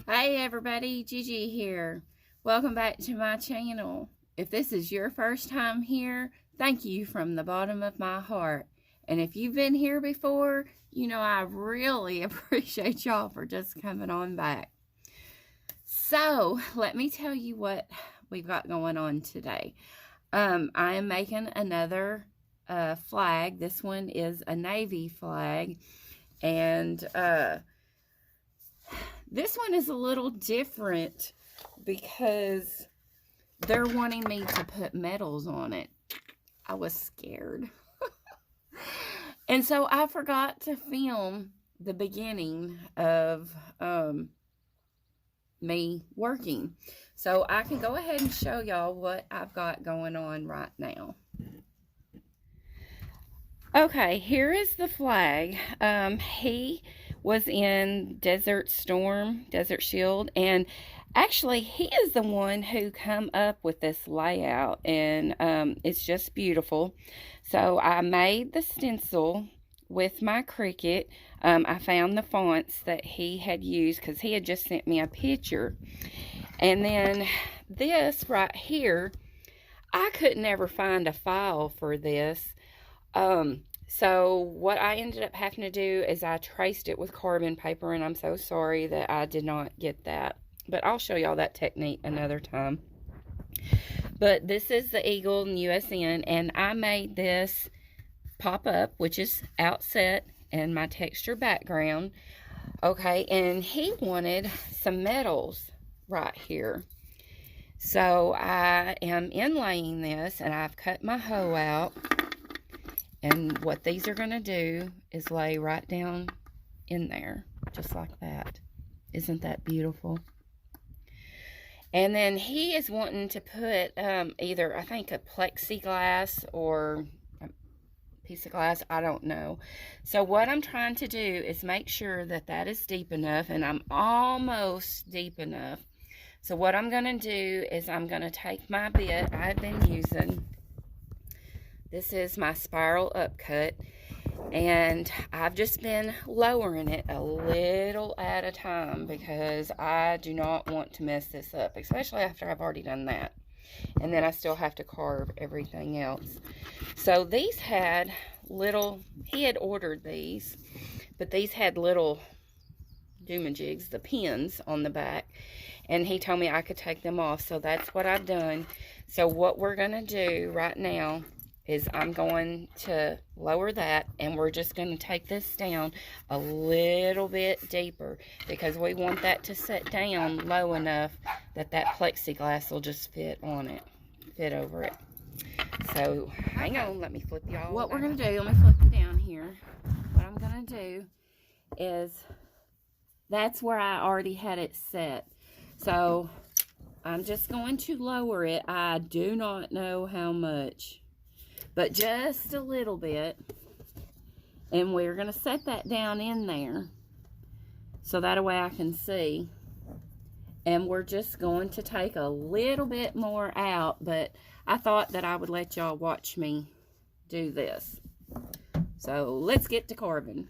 Hey everybody, Gigi here. Welcome back to my channel. If this is your first time here, thank you from the bottom of my heart. And if you've been here before, you know I really appreciate y'all for just coming on back. So, let me tell you what we've got going on today. I am making another flag. This one is a Navy flag. And this one is a little different because they're wanting me to put medals on it. I was scared. And so I forgot to film the beginning of me working. So I can go ahead and show y'all what I've got going on right now. Okay, here is the flag. He was in Desert Storm, Desert Shield, and actually he is the one who come up with this layout, and it's just beautiful. So I made the stencil with my Cricut. I found the fonts that he had used because he had just sent me a picture. And then this right here, I could never find a file for this. So what I ended up having to do is I traced it with carbon paper, and I'm so sorry that I did not get that. But I'll show y'all that technique another time. But this is the eagle and USN, and I made this pop up, which is outset and my texture background. Okay, and he wanted some medals right here. So I am inlaying this, and I've cut my hoe out. And what these are going to do is lay right down in there, just like that. Isn't that beautiful? And then he is wanting to put either, I think, a plexiglass or a piece of glass. I don't know. So what I'm trying to do is make sure that that is deep enough, and I'm almost deep enough. So what I'm going to do is I'm going to take my bit I've been using. This is my spiral upcut, and I've just been lowering it a little at a time because I do not want to mess this up, especially after I've already done that. And then I still have to carve everything else. So these had little, he had ordered these, but these had little GIGI'S, the pins on the back, and he told me I could take them off, so that's what I've done. So what we're going to do right now is I'm going to lower that, and we're just going to take this down a little bit deeper because we want that to set down low enough that that plexiglass will just fit on it, fit over it. So hang on, let me flip y'all. What we're going to do, let me flip you down here. What I'm going to do is, that's where I already had it set. So I'm just going to lower it. I do not know how much, but just a little bit. And we're going to set that down in there so that way I can see. And we're just going to take a little bit more out, but I thought that I would let y'all watch me do this. So let's get to carving.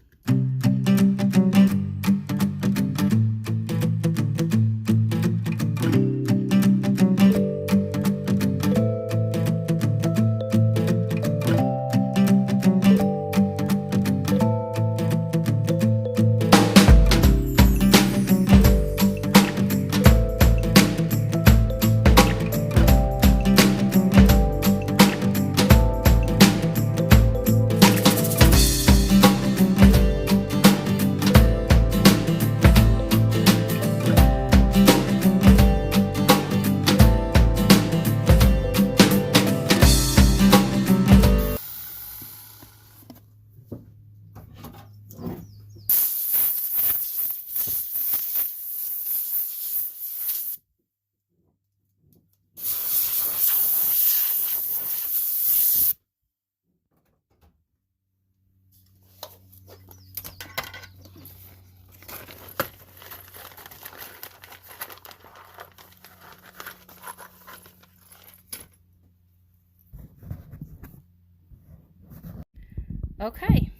Okay,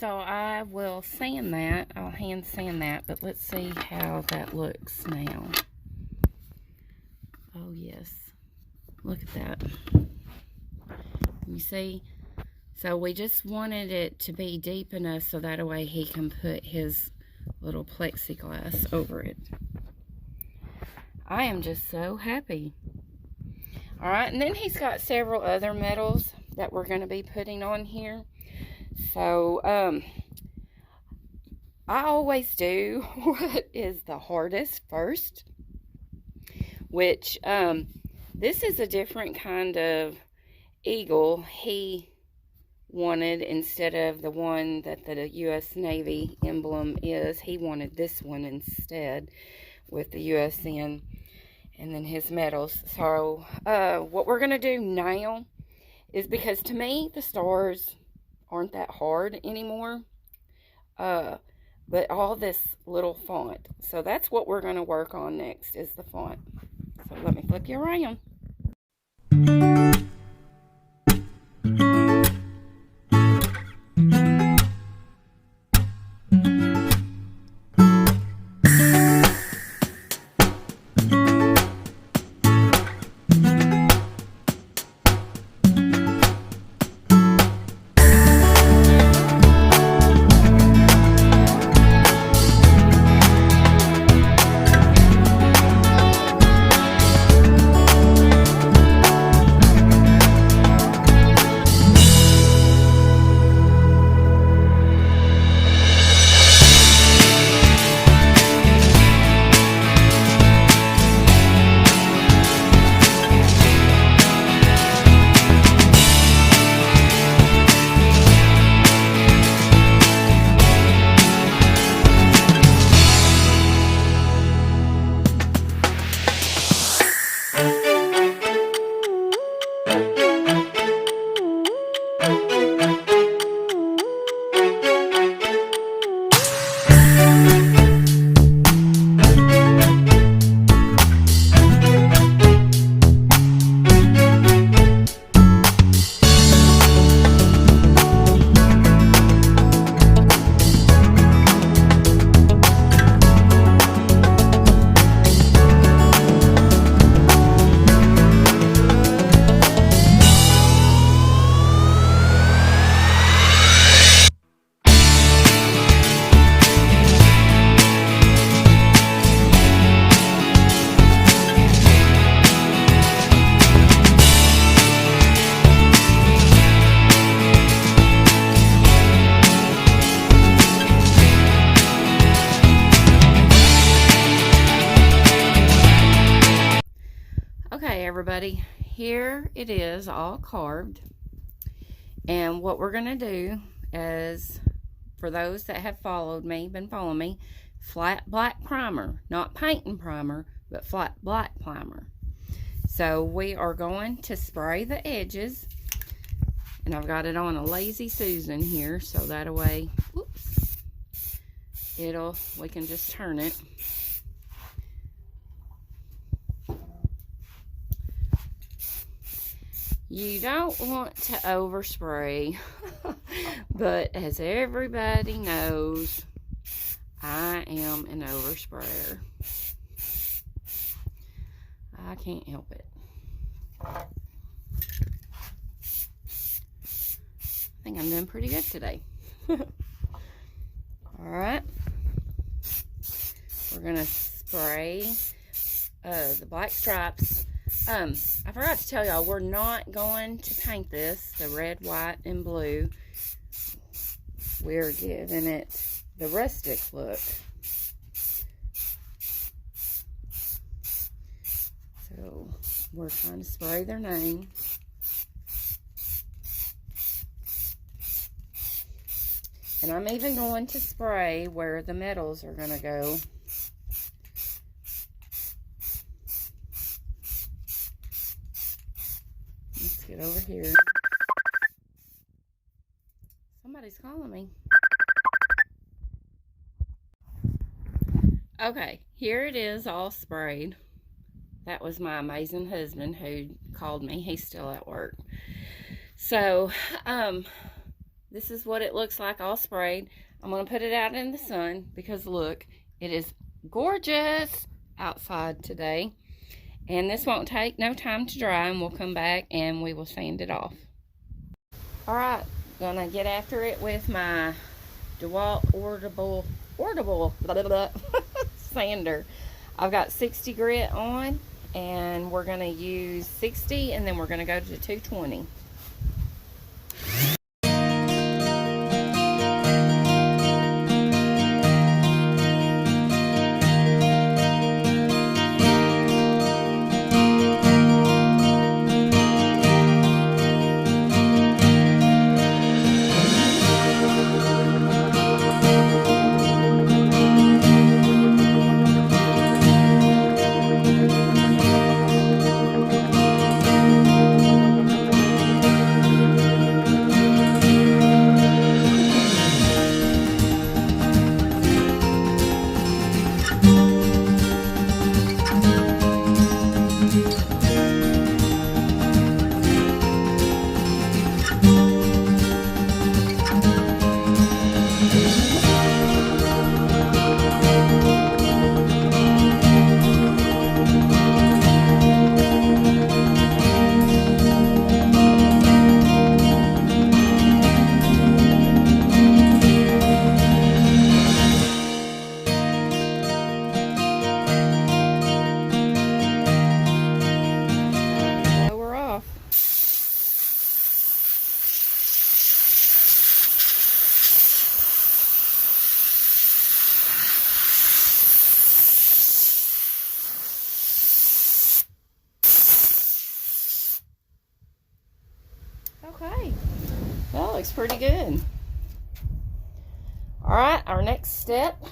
So I will sand that. I'll hand sand that, but let's see how that looks now. Oh yes, look at that. You see? So we just wanted it to be deep enough so that way he can put his little plexiglass over it. I am just so happy. Alright, and then he's got several other metals that we're going to be putting on here. So, I always do what is the hardest first, which, this is a different kind of eagle he wanted. Instead of the one that the U.S. Navy emblem is, he wanted this one instead with the USN and then his medals. So what we're going to do now is, because to me the stars aren't that hard anymore, but all this little font. So that's what we're going to work on next, is the font. So let me flip you around. Okay, everybody, here it is all carved. And what we're going to do is, for those that have been following me, flat black primer, not painting primer, but flat black primer. So we are going to spray the edges, and I've got it on a Lazy Susan here, so that way, whoops, we can just turn it. You don't want to overspray, but as everybody knows, I am an oversprayer. I can't help it. I think I'm doing pretty good today. Alright. We're going to spray the black stripes. I forgot to tell y'all, we're not going to paint this the red, white, and blue. We're giving it the rustic look. So we're trying to spray their name. And I'm even going to spray where the medals are going to go. Let's get over here. Somebody's calling me. Okay, here it is all sprayed. That was my amazing husband who called me. He's still at work. So, This is what it looks like all sprayed. I'm going to put it out in the sun because look, it is gorgeous outside today. And this won't take no time to dry, and we'll come back and we will sand it off. Alright, gonna get after it with my DeWalt Audible blah, blah, blah, sander. I've got 60 grit on, and we're gonna use 60, and then we're gonna go to 220. Okay, that looks pretty good. All right, our next step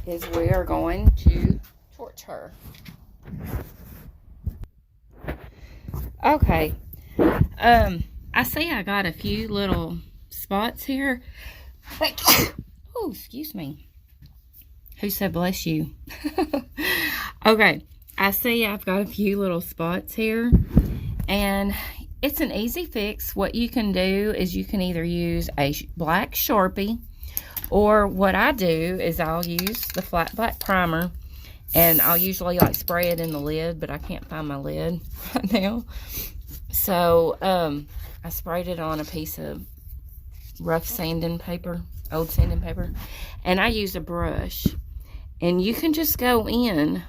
is we are going to torch her. Okay, I see I got a few little spots here. Oh, excuse me. Who said bless you? Okay, I see I've got a few little spots here, and it's an easy fix. What you can do is you can either use a black Sharpie, or what I do is I'll use the flat black primer, and I'll usually like spray it in the lid, but I can't find my lid right now. So I sprayed it on a piece of rough sanding paper, old sanding paper, and I use a brush, and you can just go in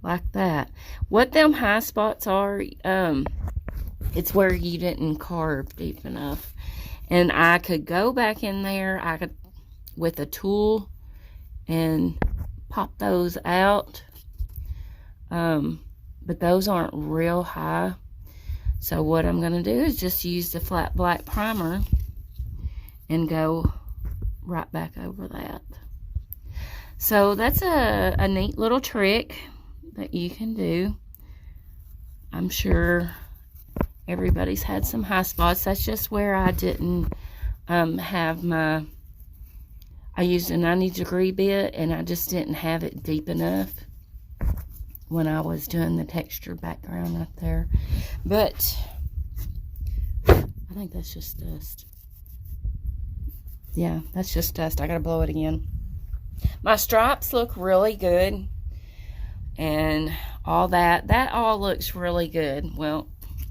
like that. What them high spots are, it's where you didn't carve deep enough. And I could go back in there, I could, with a tool, and pop those out. But those aren't real high. So what I'm going to do is just use the flat black primer and go right back over that. So that's a neat little trick that you can do. I'm sure everybody's had some high spots. That's just where I didn't have my, I used a 90-degree bit, and I just didn't have it deep enough when I was doing the texture background right there. But I think that's just dust. Yeah, that's just dust. I gotta blow it again. My stripes look really good, and all that all looks really good. Well,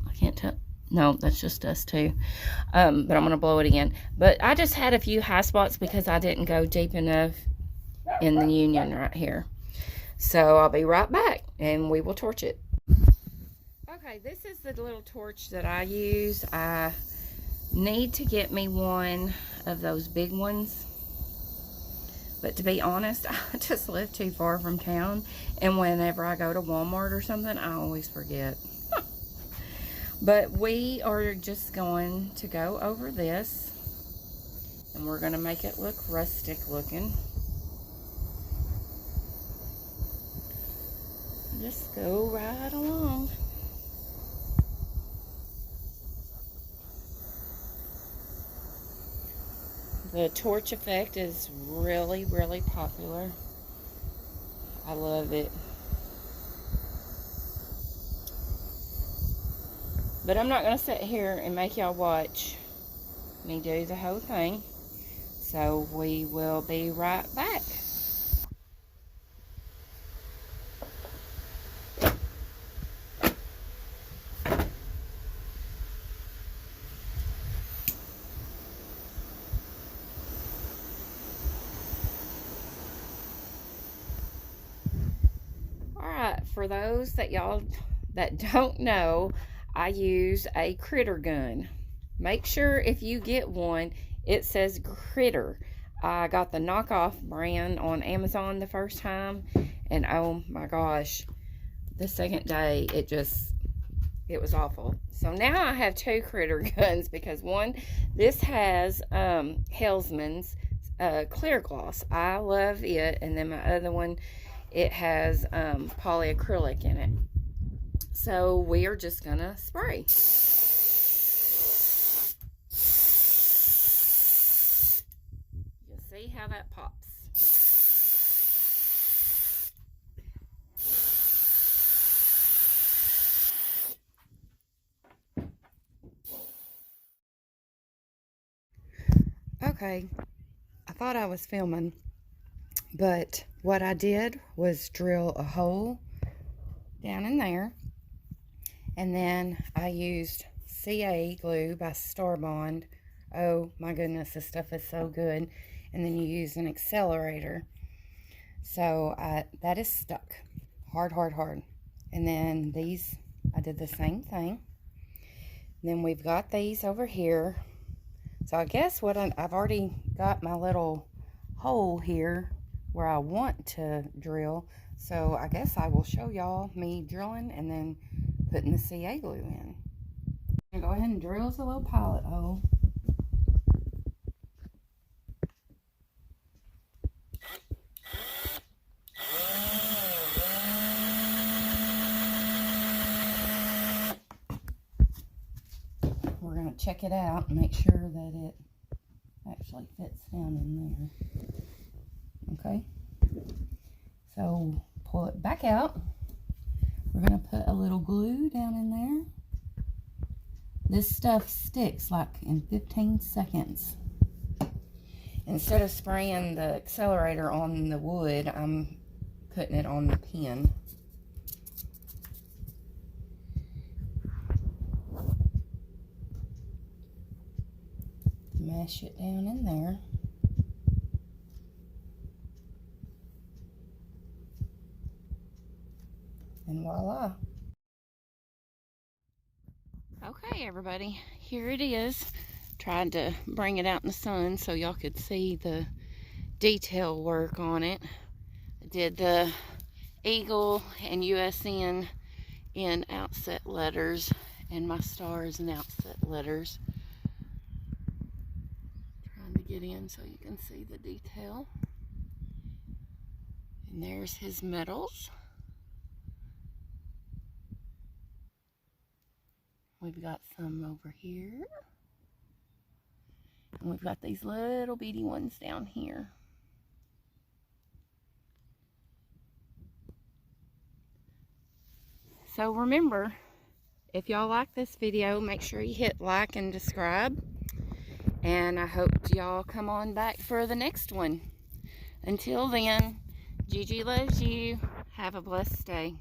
I can't tell. No, that's just dust too. But I'm gonna blow it again. But I just had a few high spots because I didn't go deep enough in the union right here. So I'll be right back and we will torch it. Okay, this is the little torch that I use. I need to get me one of those big ones. But to be honest, I just live too far from town, and whenever I go to Walmart or something, I always forget. But we are just going to go over this, and we're going to make it look rustic looking. Just go right along. The torch effect is really, really popular. I love it. But I'm not going to sit here and make y'all watch me do the whole thing. So we will be right back. Alright, for those that y'all that don't know, I use a critter gun. Make sure if you get one, it says critter. I got the knockoff brand on Amazon the first time, and oh my gosh, the second day it was awful. So now I have two critter guns because one, this has Hellman's clear gloss. I love it, and then my other one, it has polyacrylic in it. So we are just gonna spray. You'll see how that pops. Okay, I thought I was filming, but what I did was drill a hole down in there, and then I used CA glue by Starbond. Oh my goodness, this stuff is so good. And then you use an accelerator. So that is stuck. Hard. And then these, I did the same thing. And then we've got these over here. So I guess what I've already got my little hole here where I want to drill. So I guess I will show y'all me drilling and then putting the CA glue in. I'm gonna go ahead and drill us a little pilot hole. We're gonna check it out and make sure that it actually fits down in there. Okay, so pull it back out. We're gonna put a little glue down in there. This stuff sticks like in 15 seconds. Instead of spraying the accelerator on the wood, I'm putting it on the pin. Mash it down in there. And voila. Okay, everybody, here it is. Tried to bring it out in the sun so y'all could see the detail work on it. I did the eagle and USN in outset letters, and my stars in outset letters. Trying to get in so you can see the detail. And there's his medals. We've got some over here. And we've got these little bitty ones down here. So remember, if y'all like this video, make sure you hit like and subscribe. And I hope y'all come on back for the next one. Until then, Gigi loves you. Have a blessed day.